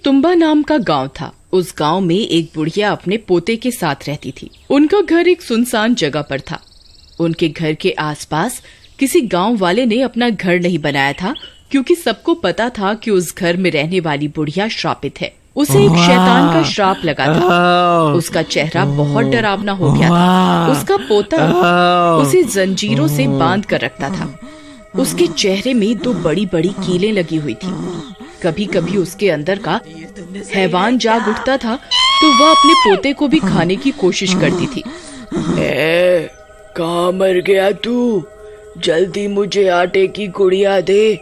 एक तुम्बा नाम का गांव था। उस गांव में एक बुढ़िया अपने पोते के साथ रहती थी। उनका घर एक सुनसान जगह पर था। उनके घर के आसपास किसी गांव वाले ने अपना घर नहीं बनाया था, क्योंकि सबको पता था कि उस घर में रहने वाली बुढ़िया श्रापित है। उसे एक शैतान का श्राप लगा था। उसका चेहरा बहुत डरावना हो गया था। उसका पोता उसे जंजीरों से बांध कर रखता था। उसके चेहरे में 2 बड़ी बड़ी कीलें लगी हुई थी। कभी कभी उसके अंदर का हैवान जाग उठता था तो वह अपने पोते को भी खाने की कोशिश करती थी। कहाँ मर गया तू? जल्दी मुझे आटे की गुड़िया दे,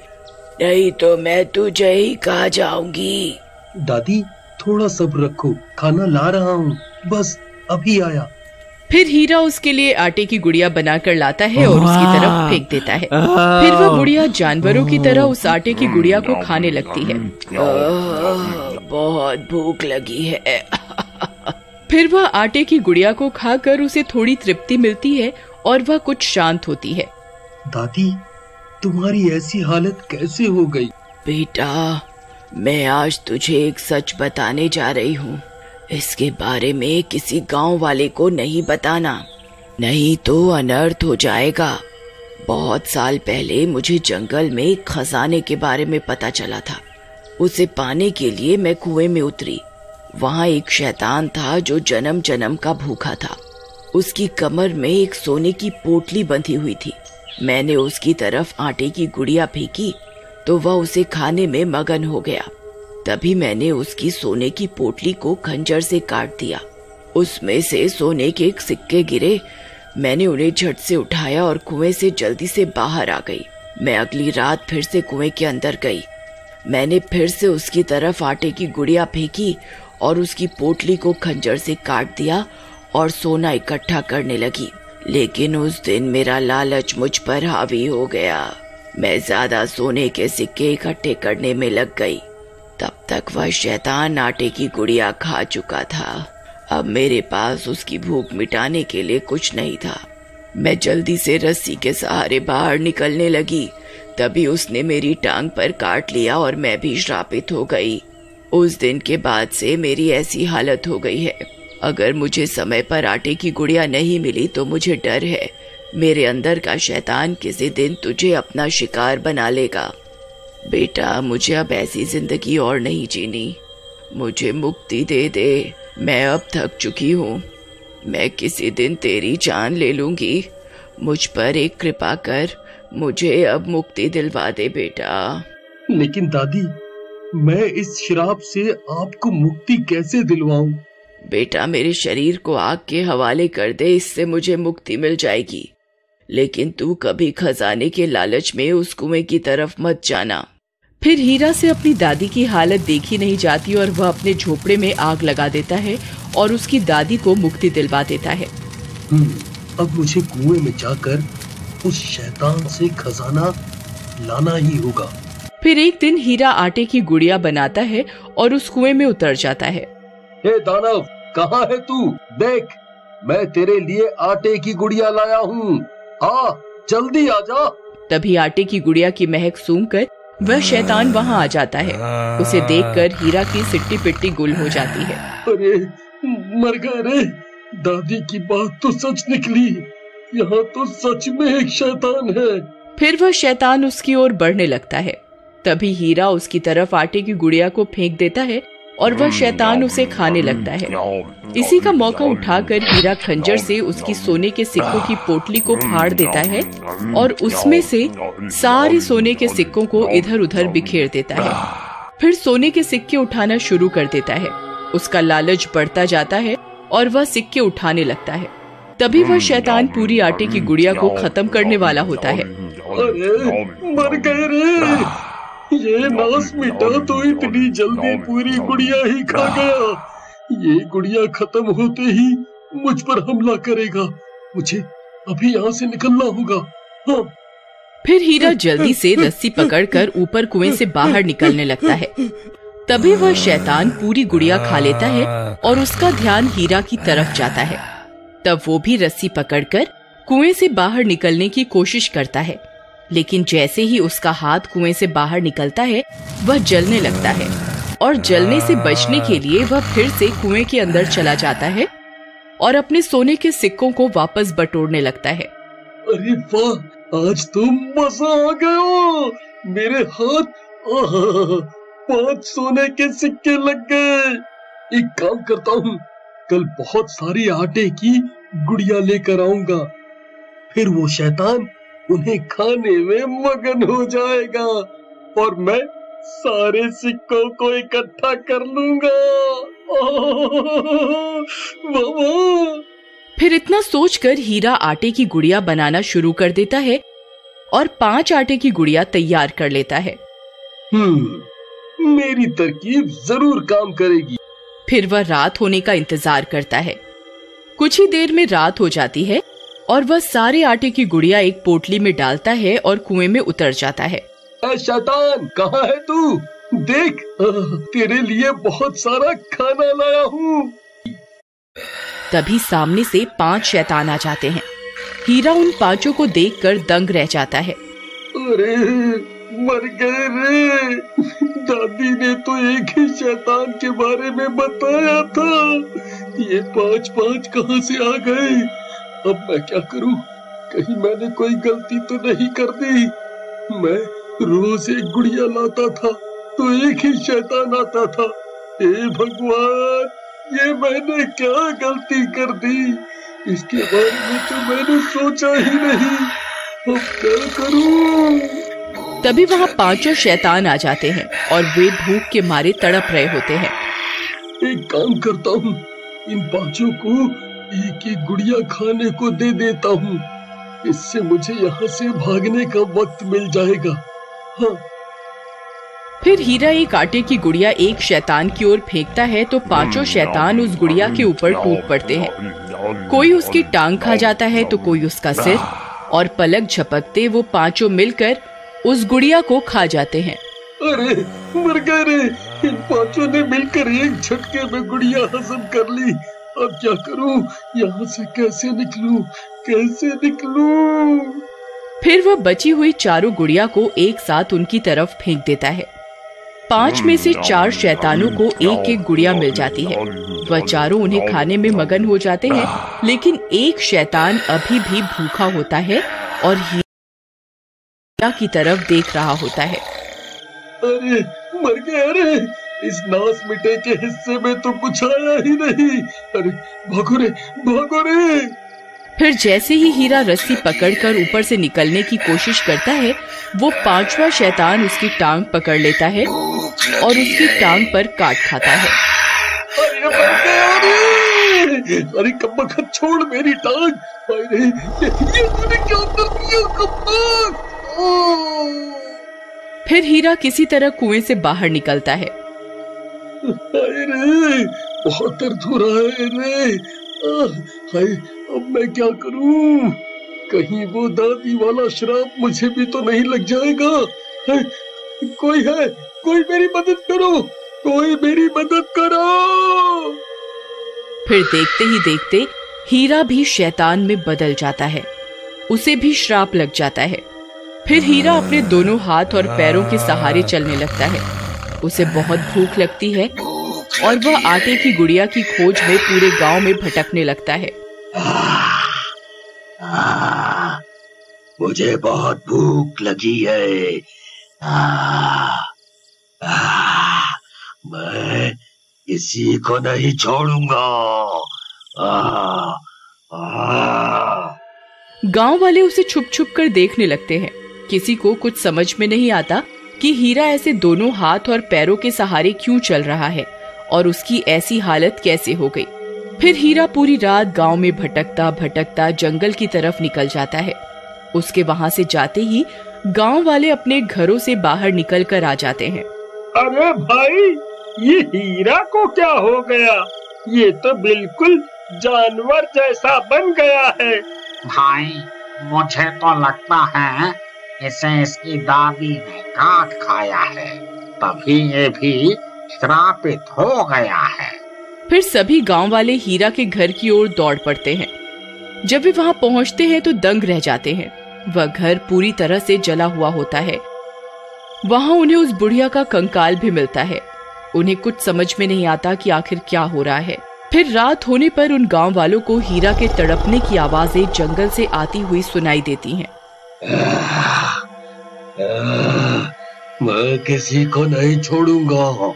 नहीं तो मैं तुझे ही खा जाऊंगी। दादी थोड़ा सब्र रखो, खाना ला रहा हूँ, बस अभी आया। फिर हीरा उसके लिए आटे की गुड़िया बनाकर लाता है और उसकी तरफ फेंक देता है। फिर वह बुढ़िया जानवरों की तरह उस आटे की गुड़िया को खाने लगती है। बहुत भूख लगी है। फिर वह आटे की गुड़िया को खाकर उसे थोड़ी तृप्ति मिलती है और वह कुछ शांत होती है। दादी तुम्हारी ऐसी हालत कैसे हो गई? बेटा, मैं आज तुझे एक सच बताने जा रही हूँ। इसके बारे में किसी गांव वाले को नहीं बताना, नहीं तो अनर्थ हो जाएगा। बहुत साल पहले मुझे जंगल में एक खजाने के बारे में पता चला था। उसे पाने के लिए मैं कुएं में उतरी। वहाँ एक शैतान था जो जन्म जन्म का भूखा था। उसकी कमर में एक सोने की पोटली बंधी हुई थी। मैंने उसकी तरफ आटे की गुड़िया फेंकी तो वह उसे खाने में मगन हो गया। तभी मैंने उसकी सोने की पोटली को खंजर से काट दिया। उसमें से सोने के सिक्के गिरे। मैंने उन्हें झट से उठाया और कुएं से जल्दी से बाहर आ गई। मैं अगली रात फिर से कुएं के अंदर गई। मैंने फिर से उसकी तरफ आटे की गुड़िया फेंकी और उसकी पोटली को खंजर से काट दिया और सोना इकट्ठा करने लगी। लेकिन उस दिन मेरा लालच मुझ पर हावी हो गया। मैं ज्यादा सोने के सिक्के इकट्ठे करने में लग गई। तब तक वह शैतान आटे की गुड़िया खा चुका था। अब मेरे पास उसकी भूख मिटाने के लिए कुछ नहीं था। मैं जल्दी से रस्सी के सहारे बाहर निकलने लगी। तभी उसने मेरी टांग पर काट लिया और मैं भी श्रापित हो गई। उस दिन के बाद से मेरी ऐसी हालत हो गई है। अगर मुझे समय पर आटे की गुड़िया नहीं मिली तो मुझे डर है मेरे अंदर का शैतान किसी दिन तुझे अपना शिकार बना लेगा। बेटा, मुझे अब ऐसी जिंदगी और नहीं जीनी। मुझे मुक्ति दे दे। मैं अब थक चुकी हूँ। मैं किसी दिन तेरी जान ले लूंगी। मुझ पर एक कृपा कर, मुझे अब मुक्ति दिलवा दे बेटा। लेकिन दादी, मैं इस श्राप से आपको मुक्ति कैसे दिलवाऊं? बेटा, मेरे शरीर को आग के हवाले कर दे, इससे मुझे मुक्ति मिल जाएगी। लेकिन तू कभी खजाने के लालच में उस कुएं की तरफ मत जाना। फिर हीरा से अपनी दादी की हालत देखी नहीं जाती और वह अपने झोपड़े में आग लगा देता है और उसकी दादी को मुक्ति दिलवा देता है। अब मुझे कुएं में जाकर उस शैतान से खजाना लाना ही होगा। फिर एक दिन हीरा आटे की गुड़िया बनाता है और उस कुएं में उतर जाता है। हे दानव, कहाँ है तू? देख, मैं तेरे लिए आटे की गुड़िया लाया हूँ। आ, जल्दी आ जा। तभी आटे की गुड़िया की महक सूंघकर वह शैतान वहाँ आ जाता है। उसे देखकर हीरा की सिट्टी पिट्टी गुल हो जाती है। अरे मर गए रे। दादी की बात तो सच निकली। यहाँ तो सच में एक शैतान है। फिर वह शैतान उसकी ओर बढ़ने लगता है। तभी हीरा उसकी तरफ आटे की गुड़िया को फेंक देता है और वह शैतान उसे खाने लगता है। इसी का मौका उठाकर हीरा खंजर से उसकी सोने के सिक्कों की पोटली को फाड़ देता है और उसमें से सारे सोने के सिक्कों को इधर उधर बिखेर देता है। फिर सोने के सिक्के उठाना शुरू कर देता है। उसका लालच बढ़ता जाता है और वह सिक्के उठाने लगता है। तभी वह शैतान पूरी आटे की गुड़िया को खत्म करने वाला होता है। अरे मर गए रे। ये नास मिटा तो इतनी जल्दी पूरी गुड़िया ही खा गया। ये गुड़िया खत्म होते ही मुझ पर हमला करेगा। मुझे अभी यहाँ से निकलना होगा। हाँ। फिर हीरा जल्दी से रस्सी पकड़कर ऊपर कुएं से बाहर निकलने लगता है। तभी वह शैतान पूरी गुड़िया खा लेता है और उसका ध्यान हीरा की तरफ जाता है। तब वो भी रस्सी पकड़कर कुएं से बाहर निकलने की कोशिश करता है। लेकिन जैसे ही उसका हाथ कुएं से बाहर निकलता है वह जलने लगता है। और जलने से बचने के लिए वह फिर से कुएं के अंदर चला जाता है और अपने सोने के सिक्कों को वापस बटोरने लगता है। अरे वाह, आज तो मजा आ गया। मेरे हाथ 5 सोने के सिक्के लग गए। एक काम करता हूँ, कल बहुत सारी आटे की गुड़िया लेकर आऊंगा, फिर वो शैतान उन्हें खाने में मगन हो जाएगा और मैं सारे सिक्कों को इकट्ठा कर लूंगा। वाह। फिर इतना सोचकर हीरा आटे की गुड़िया बनाना शुरू कर देता है और 5 आटे की गुड़िया तैयार कर लेता है। मेरी तरकीब जरूर काम करेगी। फिर वह रात होने का इंतजार करता है। कुछ ही देर में रात हो जाती है और वह सारे आटे की गुड़िया एक पोटली में डालता है और कुएं में उतर जाता है। शैतान, कहाँ है तू? देख, तेरे लिए बहुत सारा खाना लाया हूँ। तभी सामने से 5 शैतान आ जाते हैं। हीरा उन 5 को देखकर दंग रह जाता है। अरे मर गए रे, दादी ने तो एक ही शैतान के बारे में बताया था, ये 5 कहाँ से आ गए? अब मैं क्या करूं? कहीं मैंने कोई गलती तो नहीं कर दी? मैं रोज एक गुड़िया लाता था तो एक ही शैतान आता था। हे भगवान, ये मैंने क्या गलती कर दी? इसके बारे में तो मैंने सोचा ही नहीं। अब क्या करूं? तभी वहाँ 5 शैतान आ जाते हैं और वे भूख के मारे तड़प रहे होते हैं। एक काम करता हूँ, इन 5 को एक गुड़िया खाने को दे देता हूँ, इससे मुझे यहाँ से भागने का वक्त मिल जाएगा। हाँ। फिर हीरा एक आटे की गुड़िया एक शैतान की ओर फेंकता है तो 5 शैतान उस गुड़िया के ऊपर टूट पड़ते हैं। कोई उसकी टांग खा जाता है तो कोई उसका सिर, और पलक झपकते वो 5 मिलकर उस गुड़िया को खा जाते हैं। अरे मर गए रे, इन 5 ने मिलकर एक झटके में गुड़िया हजम कर ली। अब क्या करूं? यहाँ से कैसे निकलूं? फिर वह बची हुई 4 गुड़िया को एक साथ उनकी तरफ फेंक देता है। 5 में से 4 शैतानों को एक गुड़िया मिल जाती है। वह 4 उन्हें खाने में मगन हो जाते हैं, लेकिन एक शैतान अभी भी भूखा होता है और हीरा की तरफ देख रहा होता है। अरे मर गया रे, इस नास मिटे के हिस्से में तो कुछ आया ही नहीं। अरे भागो रे। फिर जैसे ही हीरा रस्सी पकड़कर ऊपर से निकलने की कोशिश करता है, वो 5वां शैतान उसकी टांग पकड़ लेता है और उसकी टांग पर काट खाता है। अरे कब्बा, छोड़ मेरी टांग। अरे ये तूने क्या कर दिया कब्बा? फिर हीरा किसी तरह कुएं से बाहर निकलता है। अरे बहुत दर्द हो रहा है रे। हाय, अब मैं क्या करूं? कहीं वो दादी वाला श्राप मुझे भी तो नहीं लग जाएगा? कोई है? कोई मेरी मदद करो। फिर देखते ही देखते हीरा भी शैतान में बदल जाता है। उसे भी श्राप लग जाता है। फिर हीरा अपने दोनों हाथ और पैरों के सहारे चलने लगता है। उसे बहुत भूख लगती है और वह आटे की गुड़िया की खोज में पूरे गांव में भटकने लगता है। मुझे बहुत भूख लगी है। मैं किसी को नहीं छोड़ूंगा। गांव वाले उसे छुप छुप कर देखने लगते हैं। किसी को कुछ समझ में नहीं आता कि हीरा ऐसे दोनों हाथ और पैरों के सहारे क्यों चल रहा है और उसकी ऐसी हालत कैसे हो गई। फिर हीरा पूरी रात गांव में भटकता भटकता जंगल की तरफ निकल जाता है। उसके वहां से जाते ही गांव वाले अपने घरों से बाहर निकल कर आ जाते हैं। अरे भाई, ये हीरा को क्या हो गया? ये तो बिल्कुल जानवर जैसा बन गया है। भाई, मुझे तो लगता है इसे इसकी दादी ने काट खाया है, तभी ये भी श्रापित हो गया है। फिर सभी गांव वाले हीरा के घर की ओर दौड़ पड़ते हैं। जब वे वहां पहुंचते हैं तो दंग रह जाते हैं। वह घर पूरी तरह से जला हुआ होता है। वहां उन्हें उस बुढ़िया का कंकाल भी मिलता है। उन्हें कुछ समझ में नहीं आता कि आखिर क्या हो रहा है। फिर रात होने पर उन गांव वालों को हीरा के तड़पने की आवाजें जंगल से आती हुई सुनाई देती हैं। मैं किसी को नहीं छोड़ूंगा,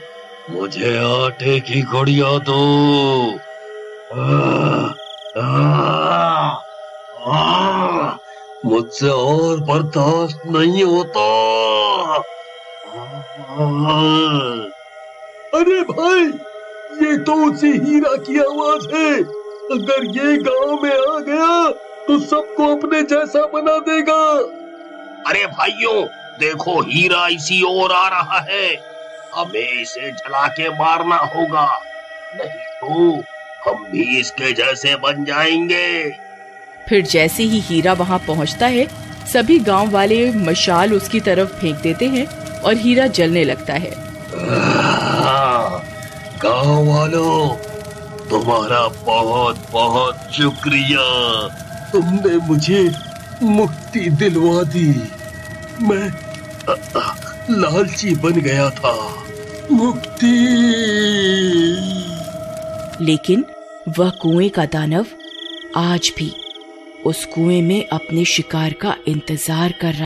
मुझे आटे की गुड़िया दो। मुझसे और बर्दाश्त नहीं होता। अरे भाई, ये तो उसी हीरा की आवाज है। अगर ये गांव में आ गया तो सबको अपने जैसा बना देगा। अरे भाइयों, देखो हीरा इसी ओर आ रहा है, हमें इसे जला के मारना होगा, नहीं तो हम भी इसके जैसे बन जाएंगे। फिर जैसे ही हीरा वहां पहुंचता है, सभी गांव वाले मशाल उसकी तरफ फेंक देते हैं और हीरा जलने लगता है। गांव वालों, तुम्हारा बहुत बहुत शुक्रिया, तुमने मुझे मुक्ति दिलवा दी। मैं लालची बन गया था। मुक्ति। लेकिन वह कुएं का दानव आज भी उस कुएं में अपने शिकार का इंतजार कर रहा